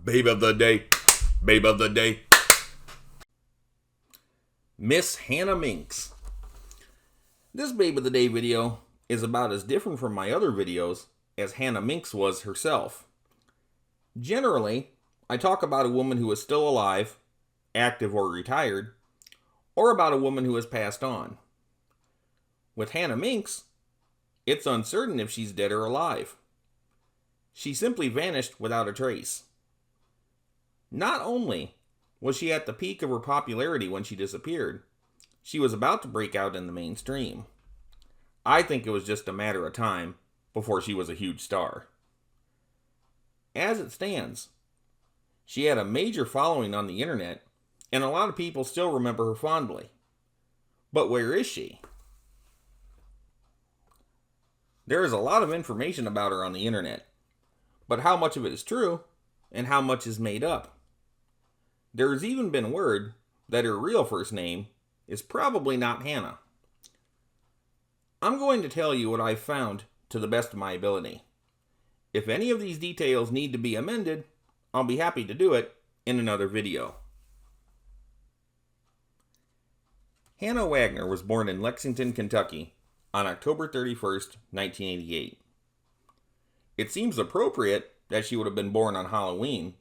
Babe of the day. Babe of the day. Miss Hannah Minx. This Babe of the Day video is about as different from my other videos as Hannah Minx was herself. Generally, I talk about a woman who is still alive, active or retired, or about a woman who has passed on. With Hannah Minx, it's uncertain if she's dead or alive. She simply vanished without a trace. Not only was she at the peak of her popularity when she disappeared, she was about to break out in the mainstream. I think it was just a matter of time before she was a huge star. As it stands, she had a major following on the internet, and a lot of people still remember her fondly. But where is she? There is a lot of information about her on the internet, but how much of it is true and how much is made up? There has even been word that her real first name is probably not Hannah. I'm going to tell you what I've found to the best of my ability. If any of these details need to be amended, I'll be happy to do it in another video. Hannah Wagner was born in Lexington, Kentucky on October 31st, 1988. It seems appropriate that she would have been born on Halloween,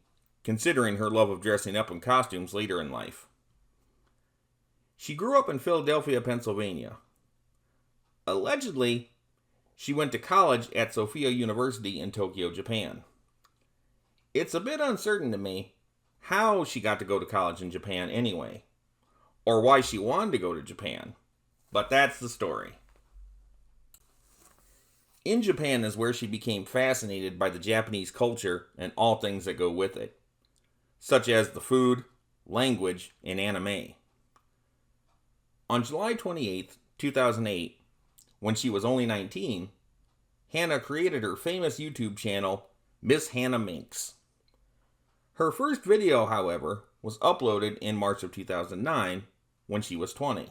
considering her love of dressing up in costumes later in life. She grew up in Philadelphia, Pennsylvania. Allegedly, she went to college at Sophia University in Tokyo, Japan. It's a bit uncertain to me how she got to go to college in Japan anyway, or why she wanted to go to Japan, but that's the story. In Japan is where she became fascinated by the Japanese culture and all things that go with it, such as the food, language, and anime. On July 28, 2008, when she was only 19, Hannah created her famous YouTube channel, Miss Hannah Minx. Her first video, however, was uploaded in March of 2009, when she was 20.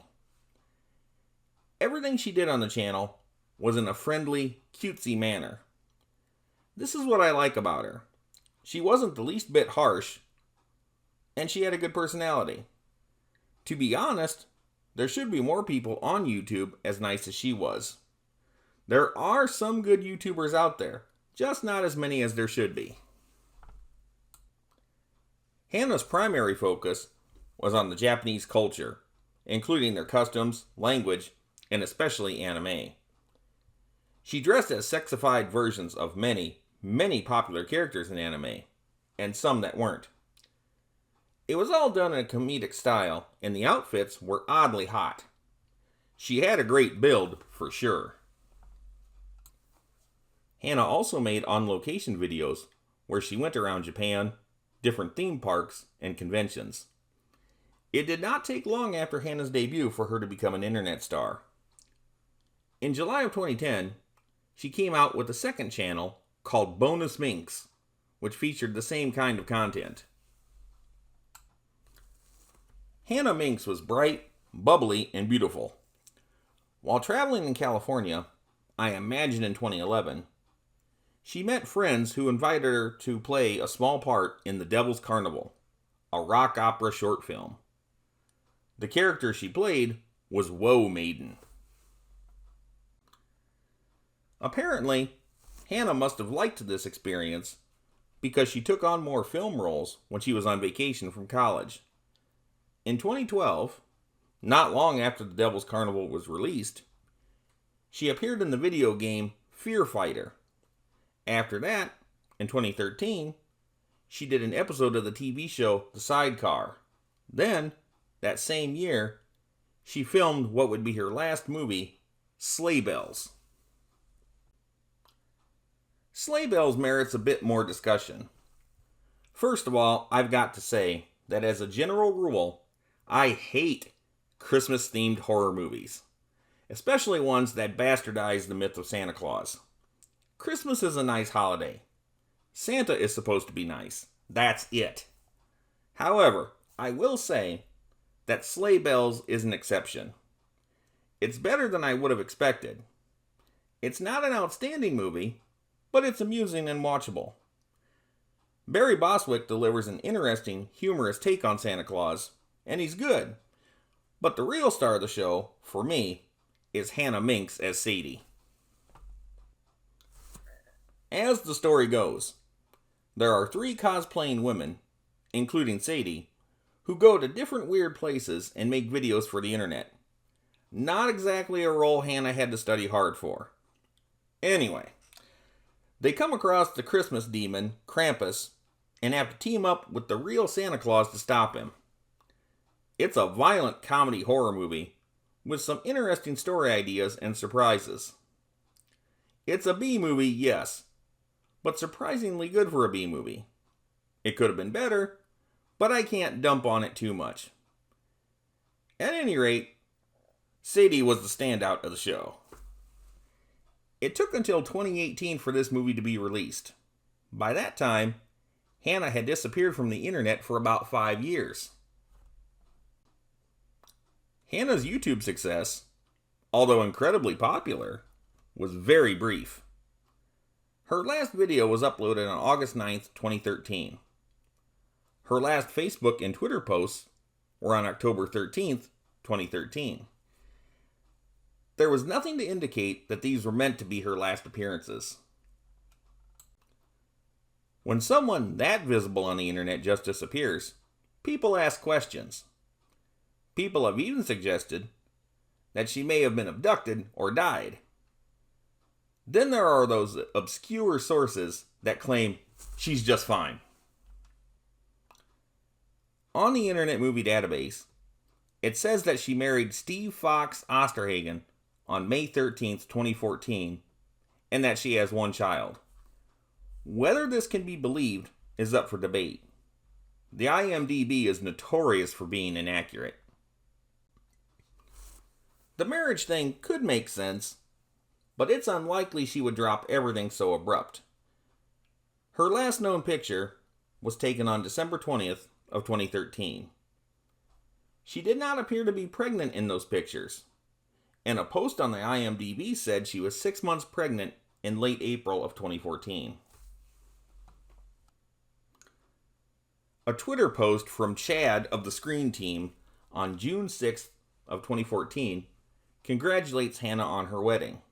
Everything she did on the channel was in a friendly, cutesy manner. This is what I like about her. She wasn't the least bit harsh, and she had a good personality. To be honest, there should be more people on YouTube as nice as she was. There are some good YouTubers out there, just not as many as there should be. Hannah's primary focus was on the Japanese culture, including their customs, language, and especially anime. She dressed as sexified versions of many, many popular characters in anime, and some that weren't. It was all done in a comedic style, and the outfits were oddly hot. She had a great build, for sure. Hannah also made on-location videos where she went around Japan, different theme parks, and conventions. It did not take long after Hannah's debut for her to become an internet star. In July of 2010, she came out with a second channel called Bonus Minx, which featured the same kind of content. Hannah Minx was bright, bubbly, and beautiful. While traveling in California, I imagine in 2011, she met friends who invited her to play a small part in The Devil's Carnival, a rock opera short film. The character she played was Woe Maiden. Apparently, Hannah must have liked this experience because she took on more film roles when she was on vacation from college. In 2012, not long after The Devil's Carnival was released, she appeared in the video game Fear Fighter. After that, in 2013, she did an episode of the TV show The Sidecar. Then, that same year, she filmed what would be her last movie, Sleigh Bells. Sleigh Bells merits a bit more discussion. First of all, I've got to say that as a general rule, I hate Christmas-themed horror movies, especially ones that bastardize the myth of Santa Claus. Christmas is a nice holiday. Santa is supposed to be nice. That's it. However, I will say that Sleigh Bells is an exception. It's better than I would have expected. It's not an outstanding movie, but it's amusing and watchable. Barry Bostwick delivers an interesting, humorous take on Santa Claus, and he's good. But the real star of the show, for me, is Hannah Minx as Sadie. As the story goes, there are 3 cosplaying women, including Sadie, who go to different weird places and make videos for the internet. Not exactly a role Hannah had to study hard for. Anyway, they come across the Christmas demon, Krampus, and have to team up with the real Santa Claus to stop him. It's a violent comedy horror movie with some interesting story ideas and surprises. It's a B movie, yes, but surprisingly good for a B movie. It could have been better, but I can't dump on it too much. At any rate, Sadie was the standout of the show. It took until 2018 for this movie to be released. By that time, Hannah had disappeared from the internet for about 5 years. Hannah's YouTube success, although incredibly popular, was very brief. Her last video was uploaded on August 9th, 2013. Her last Facebook and Twitter posts were on October 13th, 2013. There was nothing to indicate that these were meant to be her last appearances. When someone that visible on the internet just disappears, people ask questions. People have even suggested that she may have been abducted or died. Then there are those obscure sources that claim she's just fine. On the Internet Movie Database, it says that she married Steve Fox Osterhagen on May 13th, 2014, and that she has 1 child. Whether this can be believed is up for debate. The IMDb is notorious for being inaccurate. The marriage thing could make sense, but it's unlikely she would drop everything so abrupt. Her last known picture was taken on December 20th of 2013. She did not appear to be pregnant in those pictures, and a post on the IMDb said she was 6 months pregnant in late April of 2014. A Twitter post from Chad of the Screen Team on June 6th of 2014 congratulates Hannah on her wedding.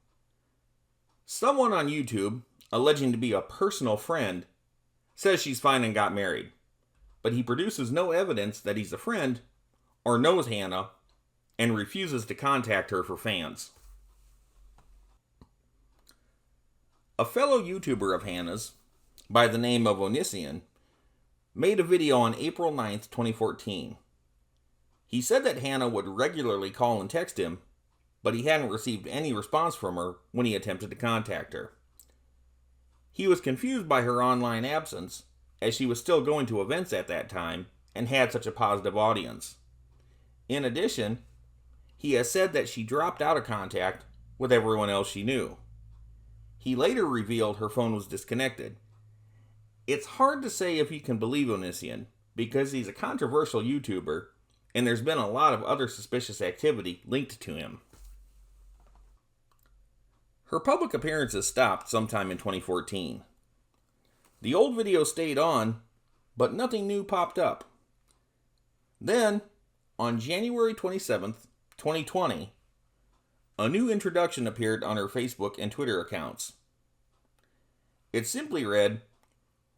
Someone on YouTube, alleging to be a personal friend, says she's fine and got married, but he produces no evidence that he's a friend or knows Hannah and refuses to contact her for fans. A fellow YouTuber of Hannah's, by the name of Onision, made a video on April 9th, 2014. He said that Hannah would regularly call and text him, but he hadn't received any response from her when he attempted to contact her. He was confused by her online absence, as she was still going to events at that time and had such a positive audience. In addition, he has said that she dropped out of contact with everyone else she knew. He later revealed her phone was disconnected. It's hard to say if you can believe Onision, because he's a controversial YouTuber, and there's been a lot of other suspicious activity linked to him. Her public appearances stopped sometime in 2014. The old video stayed on, but nothing new popped up. Then, on January 27th, 2020, a new introduction appeared on her Facebook and Twitter accounts. It simply read,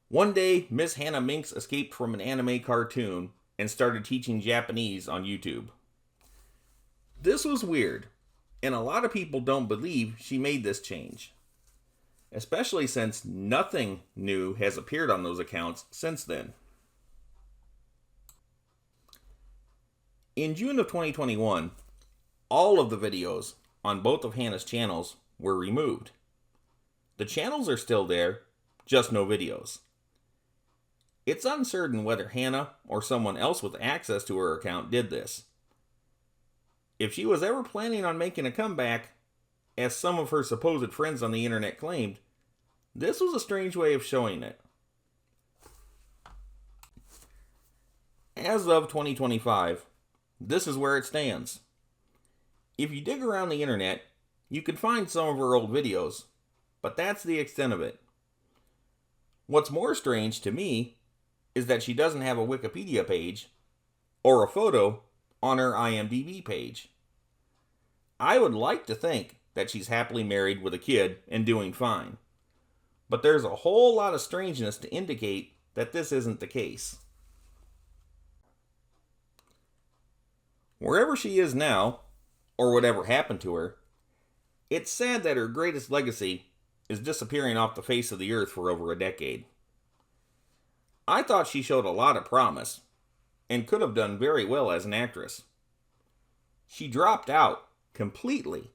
"One day, Miss Hannah Minx escaped from an anime cartoon and started teaching Japanese on YouTube." This was weird, and a lot of people don't believe she made this change, especially since nothing new has appeared on those accounts since then. In June of 2021, all of the videos on both of Hannah's channels were removed. The channels are still there, just no videos. It's uncertain whether Hannah or someone else with access to her account did this. If she was ever planning on making a comeback, as some of her supposed friends on the internet claimed, this was a strange way of showing it. As of 2025, this is where it stands. If you dig around the internet, you can find some of her old videos, but that's the extent of it. What's more strange to me is that she doesn't have a Wikipedia page or a photo on her IMDb page. I would like to think that she's happily married with a kid and doing fine, but there's a whole lot of strangeness to indicate that this isn't the case. Wherever she is now, or whatever happened to her, it's sad that her greatest legacy is disappearing off the face of the earth for over a decade. I thought she showed a lot of promise and could have done very well as an actress. She dropped out completely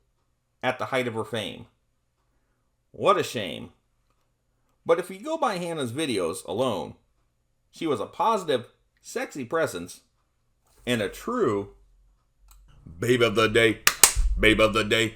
at the height of her fame. What a shame. But if you go by Hannah's videos alone, she was a positive, sexy presence and a true babe of the day, babe of the day.